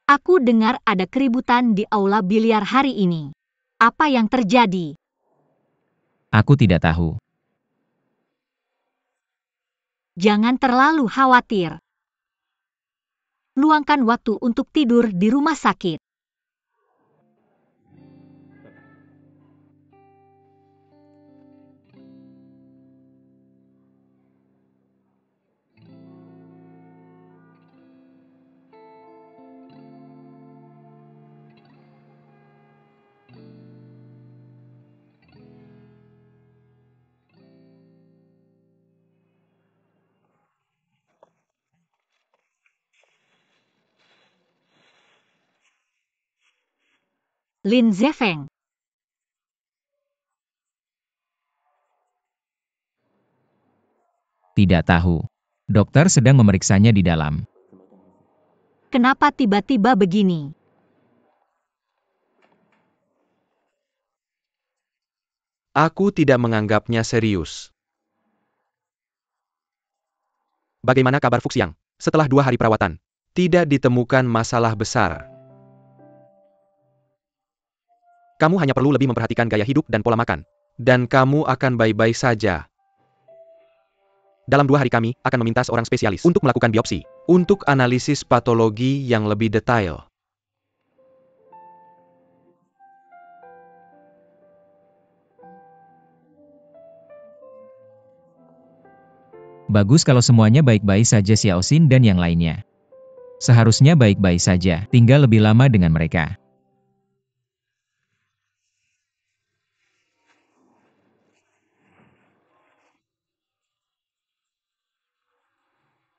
Aku dengar ada keributan di aula biliar hari ini. Apa yang terjadi? Aku tidak tahu. Jangan terlalu khawatir. Luangkan waktu untuk tidur di rumah sakit. Lin Zefeng. Tidak tahu. Dokter sedang memeriksanya di dalam. Kenapa tiba-tiba begini? Aku tidak menganggapnya serius. Bagaimana kabar Fuxiang? Setelah 2 hari perawatan, tidak ditemukan masalah besar. Kamu hanya perlu lebih memperhatikan gaya hidup dan pola makan. Dan kamu akan baik-baik saja. Dalam 2 hari kami akan meminta seorang spesialis untuk melakukan biopsi, untuk analisis patologi yang lebih detail. Bagus kalau semuanya baik-baik saja Xiao Xin dan yang lainnya. Seharusnya baik-baik saja, tinggal lebih lama dengan mereka.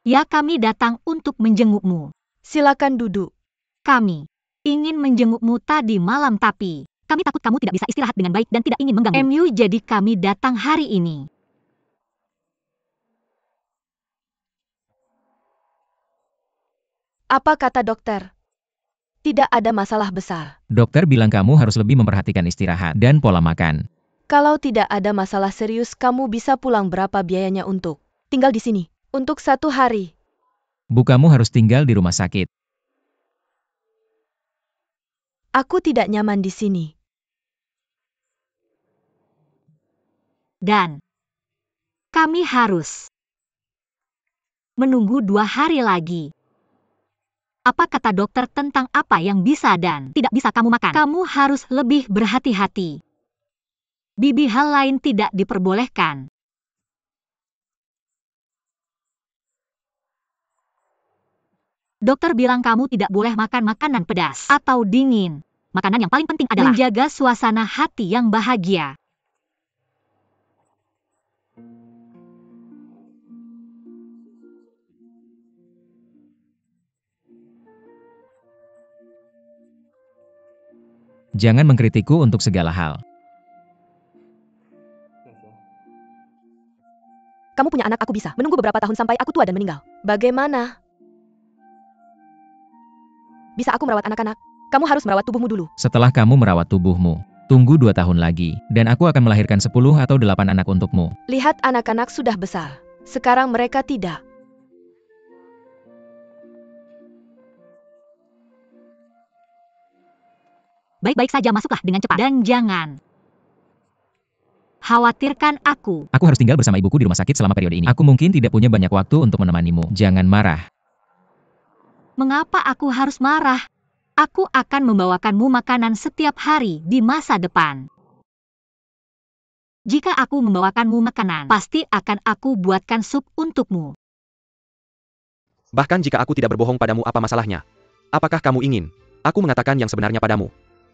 Ya, kami datang untuk menjengukmu. Silakan duduk. Kami ingin menjengukmu tadi malam tapi kami takut kamu tidak bisa istirahat dengan baik dan tidak ingin mengganggu. Jadi kami datang hari ini. Apa kata dokter? Tidak ada masalah besar. Dokter bilang kamu harus lebih memperhatikan istirahat dan pola makan. Kalau tidak ada masalah serius, kamu bisa pulang. Berapa biayanya untuk tinggal di sini? Untuk 1 hari. Bu, kamu harus tinggal di rumah sakit. Aku tidak nyaman di sini. Dan kami harus menunggu 2 hari lagi. Apa kata dokter tentang apa yang bisa dan tidak bisa kamu makan? Kamu harus lebih berhati-hati. Bibi, hal lain tidak diperbolehkan. Dokter bilang kamu tidak boleh makan makanan pedas atau dingin. Makanan yang paling penting adalah menjaga suasana hati yang bahagia. Jangan mengkritikku untuk segala hal. Kamu punya anak, aku bisa menunggu beberapa tahun sampai aku tua dan meninggal. Bagaimana? Bisa aku merawat anak-anak? Kamu harus merawat tubuhmu dulu. Setelah kamu merawat tubuhmu, tunggu 2 tahun lagi, dan aku akan melahirkan 10 atau 8 anak untukmu. Lihat, anak-anak sudah besar. Sekarang mereka tidak. Baik-baik saja, masuklah dengan cepat. Dan jangan khawatirkan aku. Aku harus tinggal bersama ibuku di rumah sakit selama periode ini. Aku mungkin tidak punya banyak waktu untuk menemanimu. Jangan marah. Mengapa aku harus marah? Aku akan membawakanmu makanan setiap hari di masa depan. Jika aku membawakanmu makanan, pasti akan aku buatkan sup untukmu. Bahkan jika aku tidak berbohong padamu, apa masalahnya? Apakah kamu ingin aku mengatakan yang sebenarnya padamu?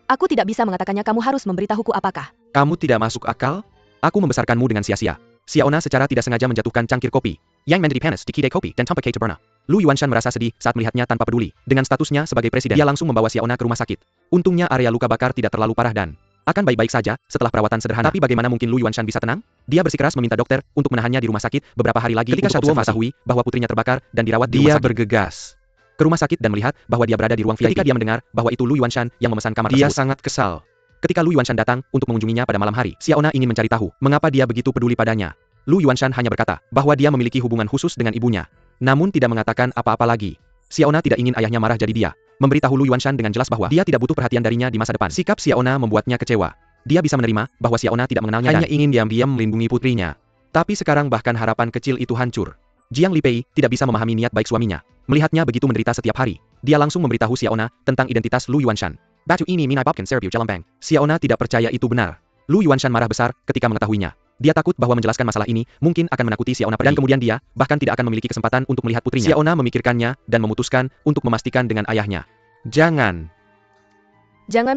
Aku tidak bisa mengatakannya, kamu harus memberitahuku apakah. Kamu tidak masuk akal? Aku membesarkanmu dengan sia-sia. Xiaona secara tidak sengaja menjatuhkan cangkir kopi. Yang menjadi panas di kidai kopi dan tampak Kate Berna. Lu Yuanshan merasa sedih saat melihatnya tanpa peduli. Dengan statusnya sebagai presiden, dia langsung membawa Xiaona ke rumah sakit. Untungnya area luka bakar tidak terlalu parah dan akan baik-baik saja setelah perawatan sederhana. Tapi bagaimana mungkin Lu Yuanshan bisa tenang? Dia bersikeras meminta dokter untuk menahannya di rumah sakit beberapa hari lagi. Ketika Shatuo mengetahui bahwa putrinya terbakar dan dirawat di rumah sakit, dia bergegas ke rumah sakit dan melihat bahwa dia berada di ruang VIP. Ketika dia mendengar bahwa itu Lu Yuanshan yang memesan kamar tersebut, dia sangat kesal. Ketika Lu Yuanshan datang untuk mengunjunginya pada malam hari, Xiaona ingin mencari tahu mengapa dia begitu peduli padanya. Lu Yuanshan hanya berkata bahwa dia memiliki hubungan khusus dengan ibunya, namun tidak mengatakan apa-apa lagi. Xiaona tidak ingin ayahnya marah, jadi dia memberitahu Lu Yuanshan dengan jelas bahwa dia tidak butuh perhatian darinya di masa depan. Sikap Xiaona membuatnya kecewa. Dia bisa menerima bahwa Xiaona tidak mengenalnya hanya ingin diam-diam melindungi putrinya. Tapi sekarang bahkan harapan kecil itu hancur. Jiang Lipei tidak bisa memahami niat baik suaminya. Melihatnya begitu menderita setiap hari, dia langsung memberitahu Xiaona tentang identitas Lu Yuanshan. Batu ini minai Popkin Serbiu Jalambang. Xiaona tidak percaya itu benar. Lu Yuanshan marah besar ketika mengetahuinya. Dia takut bahwa menjelaskan masalah ini mungkin akan menakuti Xiaona pergi. Dan kemudian dia bahkan tidak akan memiliki kesempatan untuk melihat putrinya. Xiaona memikirkannya dan memutuskan untuk memastikan dengan ayahnya. Jangan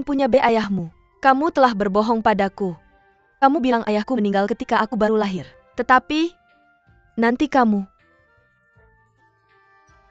punya ayahmu. Kamu telah berbohong padaku. Kamu bilang ayahku meninggal ketika aku baru lahir. Tetapi nanti kamu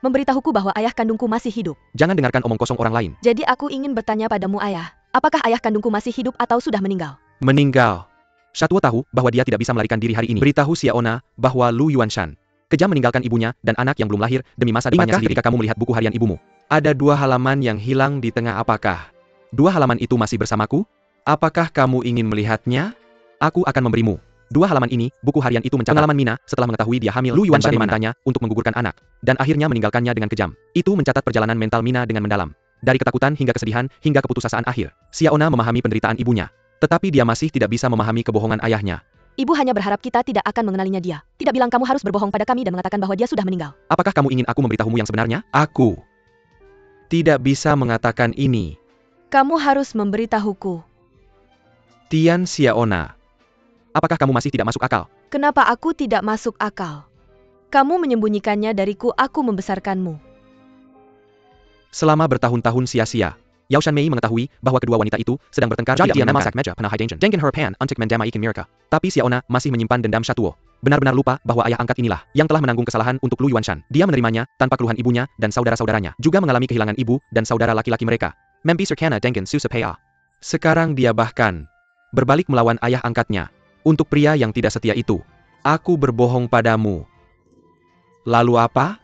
memberitahuku bahwa ayah kandungku masih hidup. Jangan dengarkan omong kosong orang lain. Jadi aku ingin bertanya padamu, ayah. Apakah ayah kandungku masih hidup atau sudah meninggal? Meninggal. Shatuo tahu bahwa dia tidak bisa melarikan diri hari ini. Beritahu Xiaona bahwa Lu Yuanshan kejam meninggalkan ibunya dan anak yang belum lahir demi masa depannya sendiri. Ketika kamu melihat buku harian ibumu, ada 2 halaman yang hilang di tengah. Apakah 2 halaman itu masih bersamaku? Apakah kamu ingin melihatnya? Aku akan memberimu 2 halaman ini. Buku harian itu mencatat pengalaman Mina setelah mengetahui dia hamil. Lu Yuanshan memintanya untuk menggugurkan anak dan akhirnya meninggalkannya dengan kejam. Itu mencatat perjalanan mental Mina dengan mendalam. Dari ketakutan hingga kesedihan hingga keputusasaan akhir. Xiaona memahami penderitaan ibunya. Tetapi dia masih tidak bisa memahami kebohongan ayahnya. Ibu hanya berharap kita tidak akan mengenalinya dia. Tidak bilang kamu harus berbohong pada kami dan mengatakan bahwa dia sudah meninggal. Apakah kamu ingin aku memberitahumu yang sebenarnya? Aku tidak bisa mengatakan ini. Kamu harus memberitahuku. Tian Xiaona. Apakah kamu masih tidak masuk akal? Kenapa aku tidak masuk akal? Kamu menyembunyikannya dariku, aku membesarkanmu. Selama bertahun-tahun sia-sia. Yao Shanmei mengetahui bahwa kedua wanita itu sedang bertengkar tidak menyenangkan. Tapi Xiaona masih menyimpan dendam Shatuo. Benar-benar lupa bahwa ayah angkat inilah yang telah menanggung kesalahan untuk Lu Yuanshan. Dia menerimanya tanpa keluhan ibunya dan saudara-saudaranya juga mengalami kehilangan ibu dan saudara laki-laki mereka. Mempi Serkana Dengen Susapaya. Sekarang dia bahkan berbalik melawan ayah angkatnya. Untuk pria yang tidak setia itu, aku berbohong padamu. Lalu apa?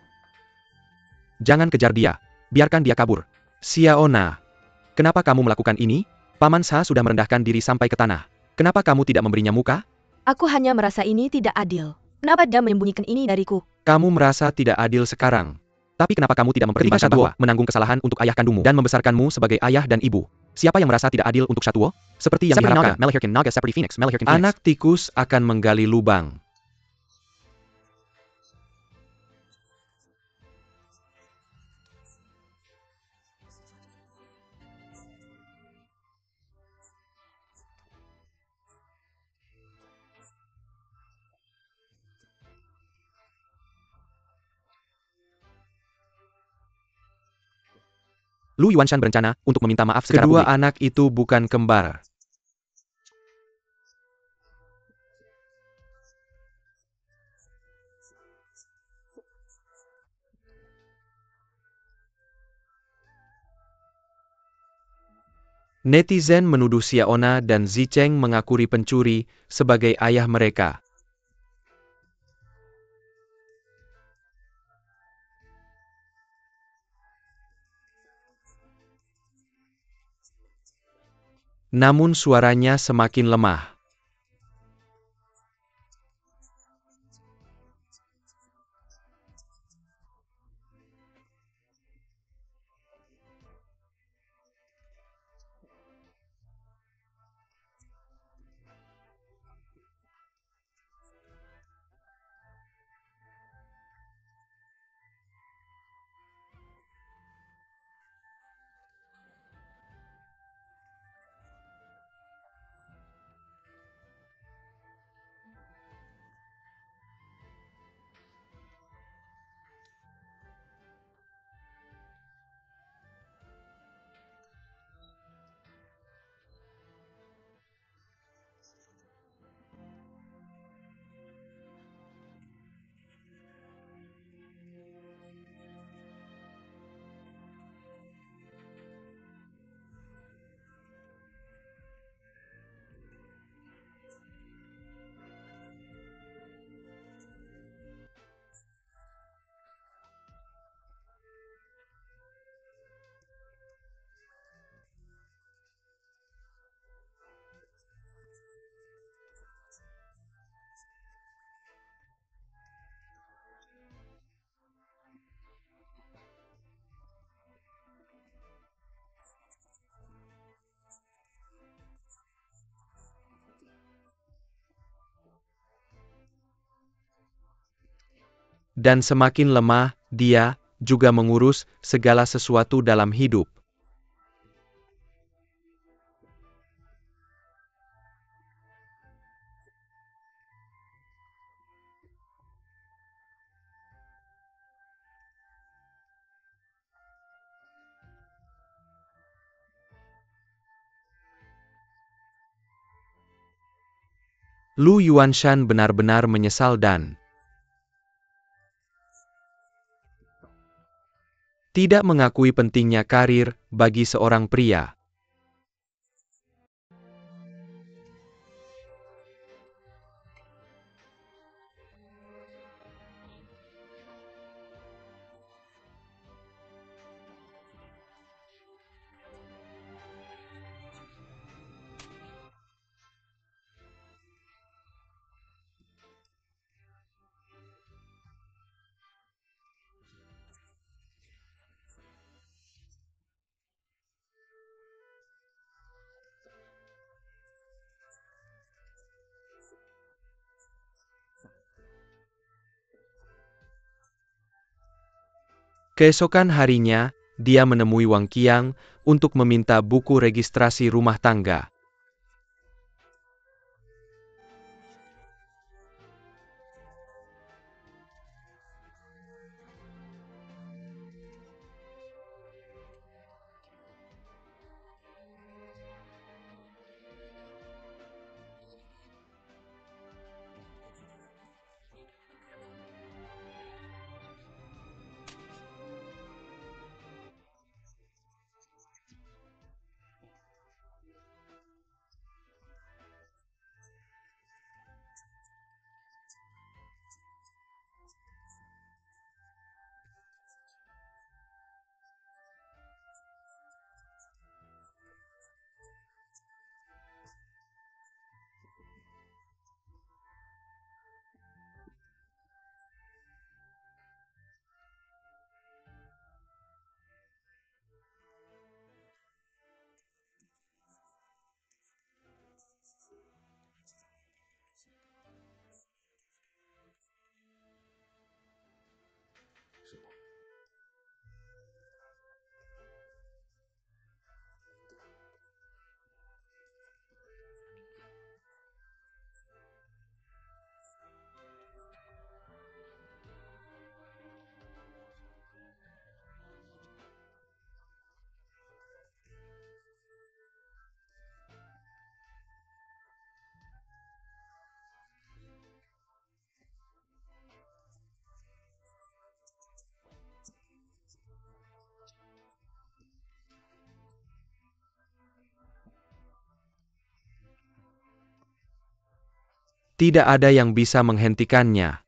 Jangan kejar dia. Biarkan dia kabur. Xiaona. Kenapa kamu melakukan ini? Paman Sha sudah merendahkan diri sampai ke tanah. Kenapa kamu tidak memberinya muka? Aku hanya merasa ini tidak adil. Kenapa dia menyembunyikan ini dariku? Kamu merasa tidak adil sekarang. Tapi kenapa kamu tidak mempertimbangkan bahwa menanggung kesalahan untuk ayah kandungmu dan membesarkanmu sebagai ayah dan ibu? Siapa yang merasa tidak adil untuk Shatuo? Seperti yang diharapkan. Anak tikus akan menggali lubang. Lu Yuanshan berencana untuk meminta maaf secara publik. Kedua anak itu bukan kembar. Netizen menuduh Xiaona dan Zicheng mengakui pencuri sebagai ayah mereka. Namun suaranya semakin lemah. Dan semakin lemah, dia juga mengurus segala sesuatu dalam hidup. Lu Yuanshan benar-benar menyesal dan tidak mengakui pentingnya karir bagi seorang pria. Keesokan harinya, dia menemui Wang Qiang untuk meminta buku registrasi rumah tangga. Tidak ada yang bisa menghentikannya.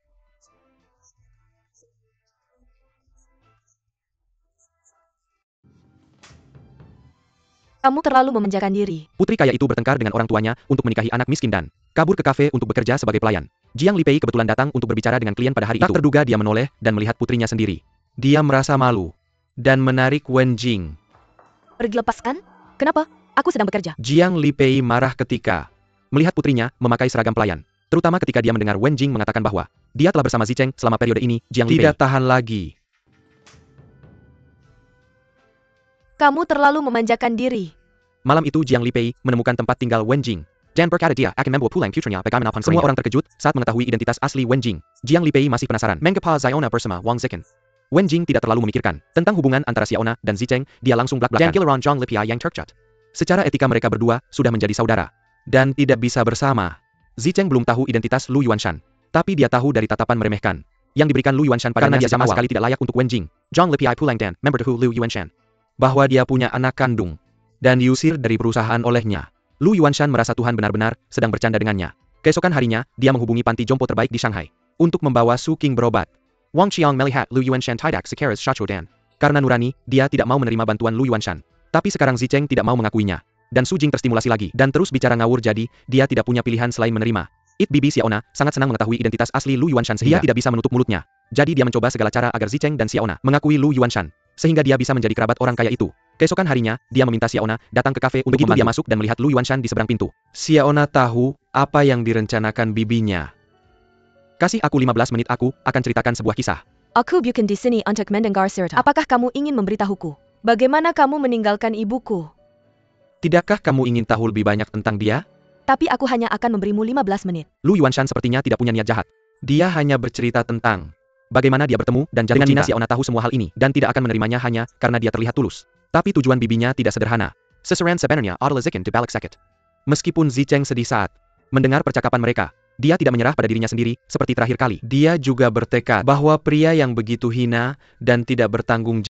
Kamu terlalu memanjakan diri. Putri kaya itu bertengkar dengan orang tuanya untuk menikahi anak miskin dan kabur ke kafe untuk bekerja sebagai pelayan. Jiang Lipei kebetulan datang untuk berbicara dengan klien pada hari itu. Tak terduga dia menoleh dan melihat putrinya sendiri. Dia merasa malu dan menarik Wen Jing. Pergi lepaskan? Kenapa? Aku sedang bekerja. Jiang Lipei marah ketika melihat putrinya memakai seragam pelayan. Terutama ketika dia mendengar Wen Jing mengatakan bahwa dia telah bersama Zicheng selama periode ini. Jiang Lipei tidak tahan lagi. Kamu terlalu memanjakan diri. Malam itu Jiang Lipei menemukan tempat tinggal Wen Jing. Dan berkata dia akan membawa pulang putranya bagaimanapun. Semua orang terkejut saat mengetahui identitas asli Wen Jing. Jiang Lipei masih penasaran. Mengapa Xiaona bersama Wang Zichen? Wen Jing tidak terlalu memikirkan tentang hubungan antara Xiaona dan Zicheng. Dia langsung belak-belakan. Dan Giliran Zhang Lipei yang terkejut. Secara etika mereka berdua sudah menjadi saudara dan tidak bisa bersama. Zicheng belum tahu identitas Lu Yuanshan, tapi dia tahu dari tatapan meremehkan yang diberikan Lu Yuanshan padanya dia sama sekali tidak layak untuk Wen Jing. Zhang Lipei pulang dan member Hu Lu Yuanshan bahwa dia punya anak kandung dan diusir dari perusahaan olehnya. Lu Yuanshan merasa Tuhan benar-benar sedang bercanda dengannya. Keesokan harinya, dia menghubungi panti jompo terbaik di Shanghai untuk membawa Su Qing berobat. Wang Qiang melihat Lu Yuanshan tidak sekeras Shacho dan karena nurani, dia tidak mau menerima bantuan Lu Yuanshan. Tapi sekarang Zicheng tidak mau mengakuinya. Dan Su Jing terstimulasi lagi dan terus bicara ngawur jadi dia tidak punya pilihan selain menerima. Bibi Xiaona sangat senang mengetahui identitas asli Lu Yuanshan sehingga dia tidak bisa menutup mulutnya. Jadi dia mencoba segala cara agar Zicheng dan Xiaona mengakui Lu Yuanshan sehingga dia bisa menjadi kerabat orang kaya itu. Keesokan harinya, dia meminta Xiaona datang ke kafe untuk membantu. Dia masuk dan melihat Lu Yuanshan di seberang pintu. Xiaona tahu apa yang direncanakan bibinya. Kasih aku 15 menit, aku akan ceritakan sebuah kisah. Aku bukan di sini untuk mendengar cerita. Apakah kamu ingin memberitahuku? Bagaimana kamu meninggalkan ibuku? Tidakkah kamu ingin tahu lebih banyak tentang dia? Tapi aku hanya akan memberimu 15 menit. Lu Yuanshan sepertinya tidak punya niat jahat. Dia hanya bercerita tentang bagaimana dia bertemu dan jatuh cinta. Xiaona tahu semua hal ini dan tidak akan menerimanya hanya karena dia terlihat tulus. Tapi tujuan bibinya tidak sederhana. Seseran sebenarnya adalah Zichen di balik sakit. Meskipun Zicheng sedih saat mendengar percakapan mereka, dia tidak menyerah pada dirinya sendiri seperti terakhir kali. Dia juga bertekad bahwa pria yang begitu hina dan tidak bertanggung jawab